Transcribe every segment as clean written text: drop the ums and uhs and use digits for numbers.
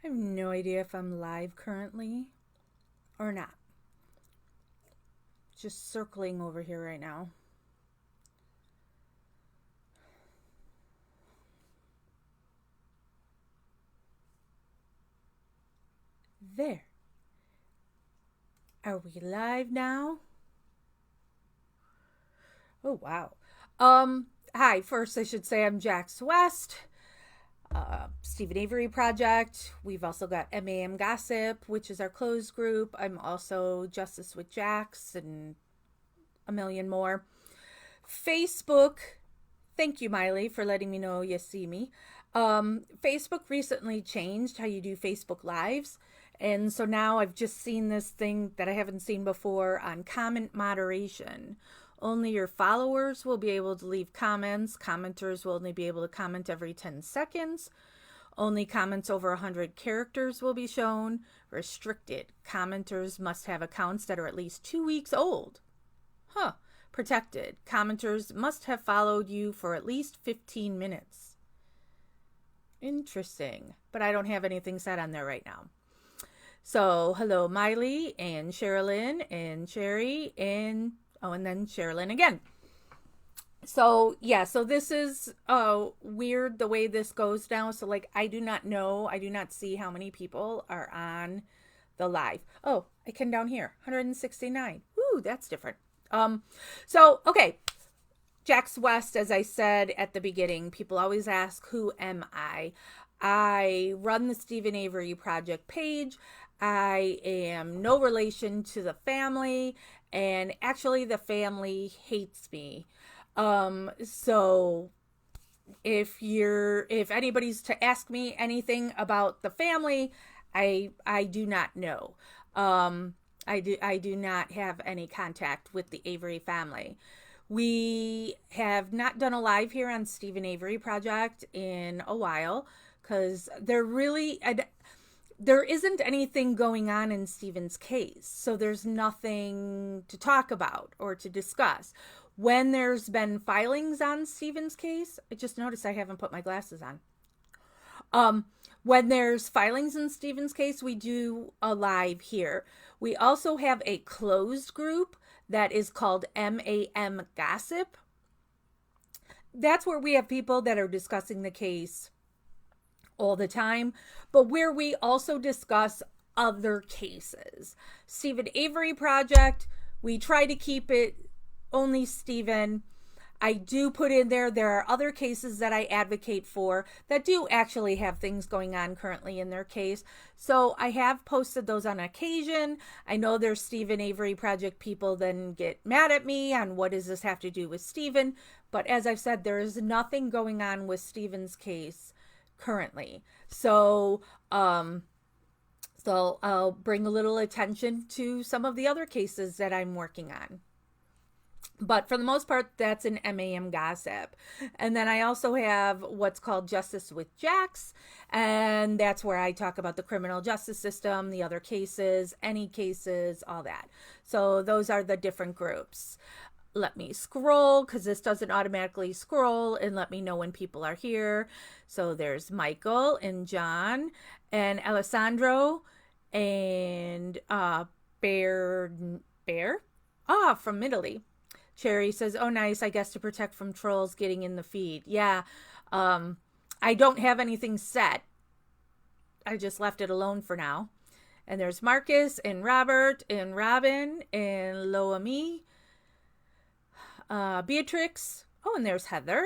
I have no idea if I'm live currently or not. Just circling over here right now. There. Are we live now? Oh, wow. Hi. First, I should say I'm Jax West, Stephen Avery Project. We've also got MAM Gossip, which is our closed group. I'm also Justice with Jax and a million more. Facebook. Thank you, Miley, for letting me know you see me. Facebook recently changed how you do Facebook Lives. And so now I've just seen this thing that I haven't seen before on comment moderation. Only your followers will be able to leave comments. Commenters will only be able to comment every 10 seconds. Only comments over 100 characters will be shown. Restricted. Commenters must have accounts that are at least 2 weeks old. Huh. Protected. Commenters must have followed you for at least 15 minutes. Interesting. But I don't have anything set on there right now. So, hello, Miley and Sherilyn and Sherry and then Sherilyn again. So, yeah, so this is weird the way this goes now. So, like, I do not see how many people are on the live. Oh, I can down here, 169. Ooh, that's different. Okay. Jax West, as I said at the beginning, people always ask, who am I? I run the Stephen Avery Project page. I am no relation to the family, and actually the family hates me. So if anybody's to ask me anything about the family, I do not know. I do not have any contact with the Avery family. We have not done a live here on Stephen Avery Project in a while because there isn't anything going on in Stephen's case. So there's nothing to talk about or to discuss. When there's been filings on Stephen's case, I just noticed I haven't put my glasses on. When there's filings in Stephen's case, we do a live here. We also have a closed group that is called MAM Gossip. That's where we have people that are discussing the case all the time, but where we also discuss other cases. Stephen Avery Project, we try to keep it only Stephen. I do put in there are other cases that I advocate for that do actually have things going on currently in their case. So I have posted those on occasion. I know there's Stephen Avery Project people then get mad at me on what does this have to do with Stephen. But as I've said, there is nothing going on with Stephen's case currently. So I'll bring a little attention to some of the other cases that I'm working on. But for the most part, that's an MAM Gossip. And then I also have what's called Justice with Jax. And that's where I talk about the criminal justice system, the other cases, any cases, all that. So those are the different groups. Let me scroll because this doesn't automatically scroll and let me know when people are here. So there's Michael and John and Alessandro and Bear. From Italy. Cherry says, oh, nice, I guess to protect from trolls getting in the feed. Yeah, I don't have anything set. I just left it alone for now. And there's Marcus and Robert and Robin and Loami, Beatrix. Oh, and there's Heather.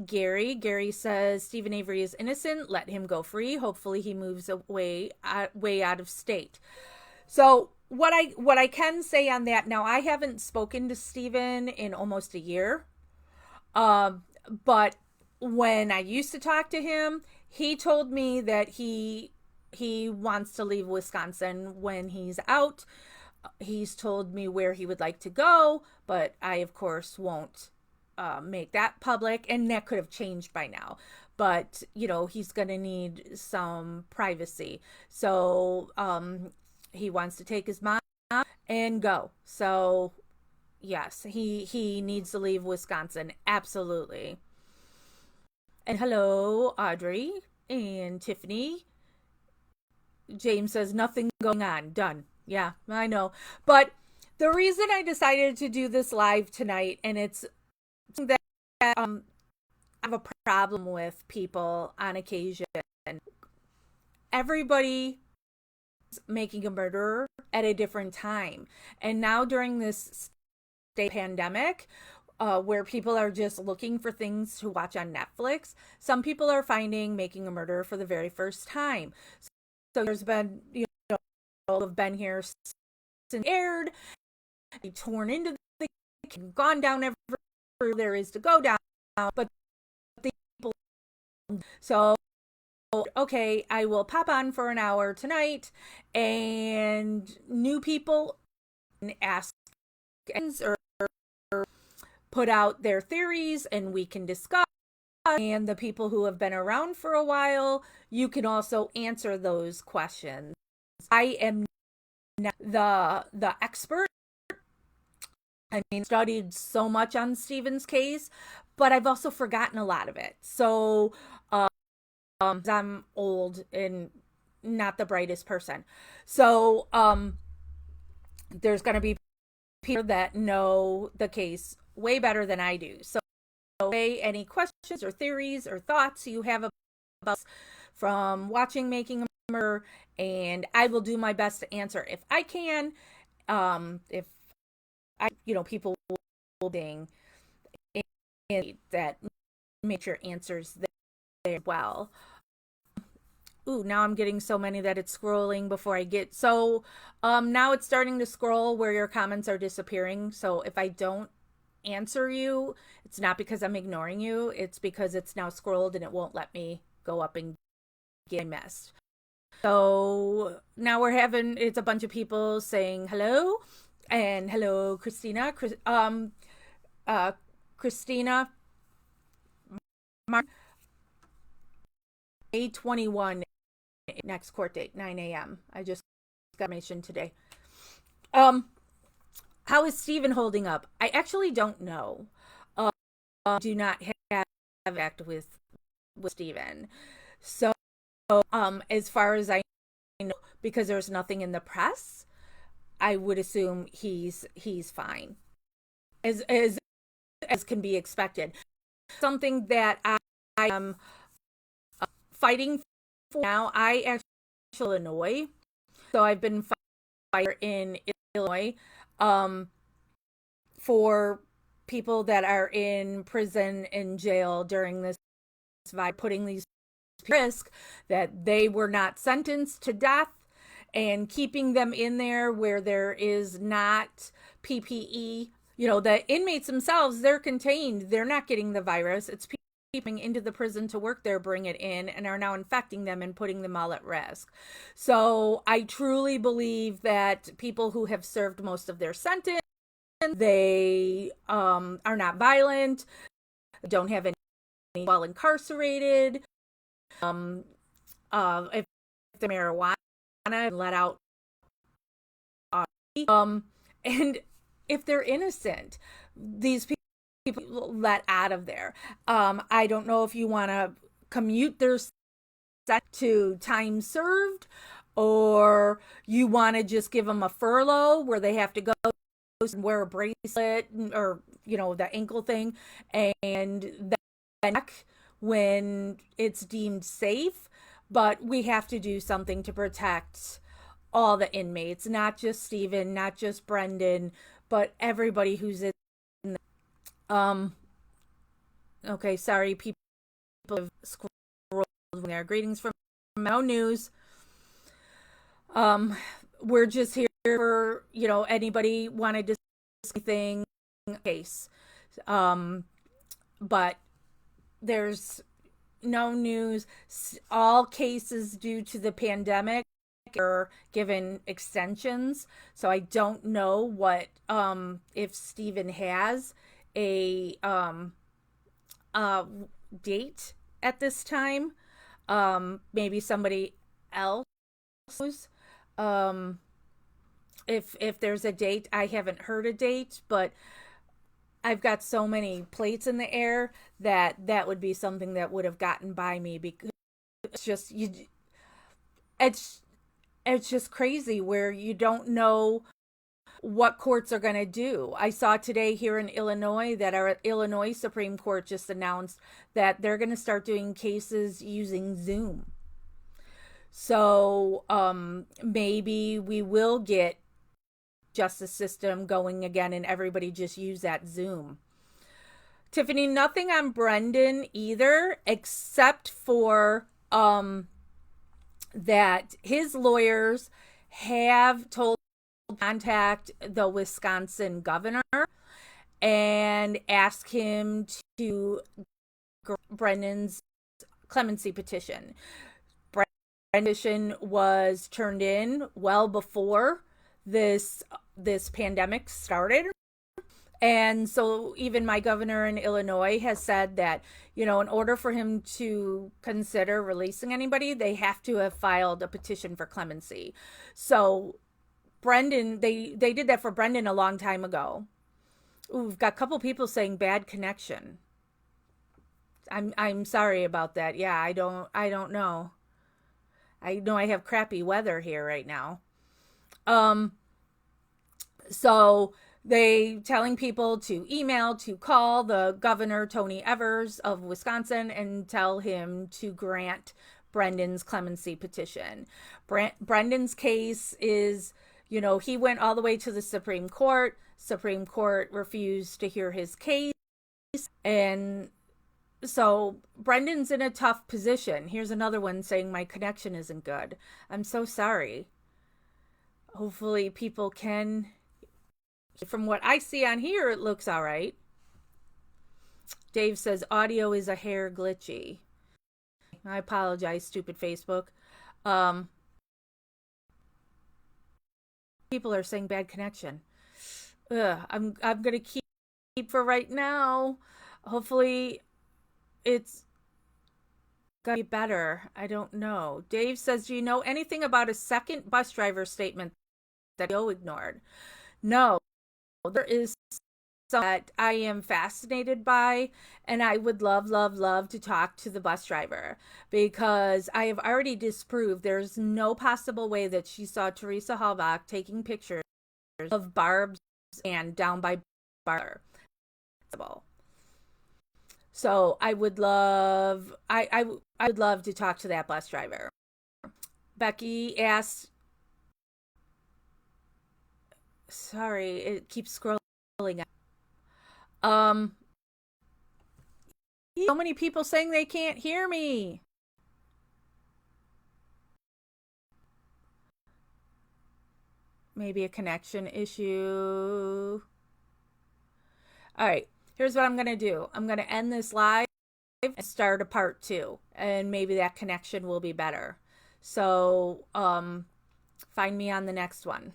Gary says Stephen Avery is innocent. Let him go free. Hopefully he moves away way out of state. So what I can say on that now, I haven't spoken to Stephen in almost a year. But when I used to talk to him, he told me that he wants to leave Wisconsin when he's out. He's told me where he would like to go, but I of course won't make that public, and that could have changed by now. But he's gonna need some privacy, so he wants to take his mom and go. So yes, he needs to leave Wisconsin, absolutely. And hello, Audrey and Tiffany James says nothing going on. Done. Yeah, I know. But the reason I decided to do this live tonight, and it's that I have a problem with people on occasion. Everybody is making a murderer at a different time. And now during this pandemic, where people are just looking for things to watch on Netflix, some people are finding Making a Murderer for the very first time. So there's been, have been here since aired, torn into the, gone down every there is to go down, but the people. So okay, I will pop on for an hour tonight, and new people ask or put out their theories, and we can discuss. And the people who have been around for a while, you can also answer those questions. I am not the expert. I mean, studied so much on Stephen's case, but I've also forgotten a lot of it. So I'm old and not the brightest person. So there's going to be people that know the case way better than I do. So any questions or theories or thoughts you have about from watching Making a Murderer, and I will do my best to answer if I can. If I, people will being that make your answers there well. Ooh, now I'm getting so many that it's scrolling before I get. So now it's starting to scroll where your comments are disappearing. So if I don't answer you, it's not because I'm ignoring you. It's because it's now scrolled and it won't let me go up and get messed. So now it's a bunch of people saying hello, and hello, Christina. Christina, May 21, next court date, 9 a.m. I just got information today. How is Stephen holding up? I actually don't know. Do not have act with Stephen. So, as far as I know, because there's nothing in the press, I would assume he's fine, as can be expected. Something that I am fighting for now. I actually Illinois, so I've been fighting in Illinois. For people that are in prison and jail during this, by putting these risk that they were not sentenced to death and keeping them in there where there is not PPE. The inmates themselves, they're contained. They're not getting the virus. It's people into the prison to work there, bring it in, and are now infecting them and putting them all at risk. So I truly believe that people who have served most of their sentence, they are not violent, don't have any while incarcerated. If the marijuana let out, and if they're innocent, these people let out of there. I don't know if you want to commute their set to time served, or you want to just give them a furlough where they have to go and wear a bracelet or the ankle thing, and then when it's deemed safe. But we have to do something to protect all the inmates, not just Stephen, not just Brendan, but everybody who's in okay, sorry, people have scrolled there. Greetings from No News. We're just here for, anybody wanted to say anything case. But there's no news. All cases due to the pandemic are given extensions. So I don't know what if Stephen has a date at this time. Maybe somebody else knows. If there's a date, I haven't heard a date, but I've got so many plates in the air that would be something that would have gotten by me, because it's just it's it's just crazy where you don't know what courts are going to do. I saw today here in Illinois that our Illinois Supreme Court just announced that they're going to start doing cases using Zoom. So maybe we will get justice system going again and everybody just use that Zoom. Tiffany, nothing on Brendan either, except for that his lawyers have told contact the Wisconsin governor and ask him to Brendan's clemency petition. Brendan's petition was turned in well before this pandemic started. And so even my governor in Illinois has said that, in order for him to consider releasing anybody, they have to have filed a petition for clemency. So Brendan, they did that for Brendan a long time ago. Ooh, we've got a couple people saying bad connection. I'm sorry about that. Yeah, I don't know. I know I have crappy weather here right now. So they telling people to email, to call the governor, Tony Evers of Wisconsin, and tell him to grant Brendan's clemency petition. Brendan's case is, he went all the way to the Supreme Court. Supreme Court refused to hear his case. And so Brendan's in a tough position. Here's another one saying my connection isn't good. I'm so sorry. Hopefully people can. From what I see on here, it looks all right. Dave says audio is a hair glitchy. I apologize, stupid Facebook. People are saying bad connection. I'm gonna keep for right now. Hopefully, it's gonna be better. I don't know. Dave says, do you know anything about a second bus driver statement that Joe ignored? No. There is something that I am fascinated by, and I would love to talk to the bus driver, because I have already disproved there's no possible way that she saw Teresa Halbach taking pictures of Barb's and down by Barb. So I would love I would love to talk to that bus driver. Becky asked, sorry, it keeps scrolling. So many people saying they can't hear me. Maybe a connection issue. All right, here's what I'm going to do. I'm going to end this live and start a part 2, and maybe that connection will be better. So, find me on the next one.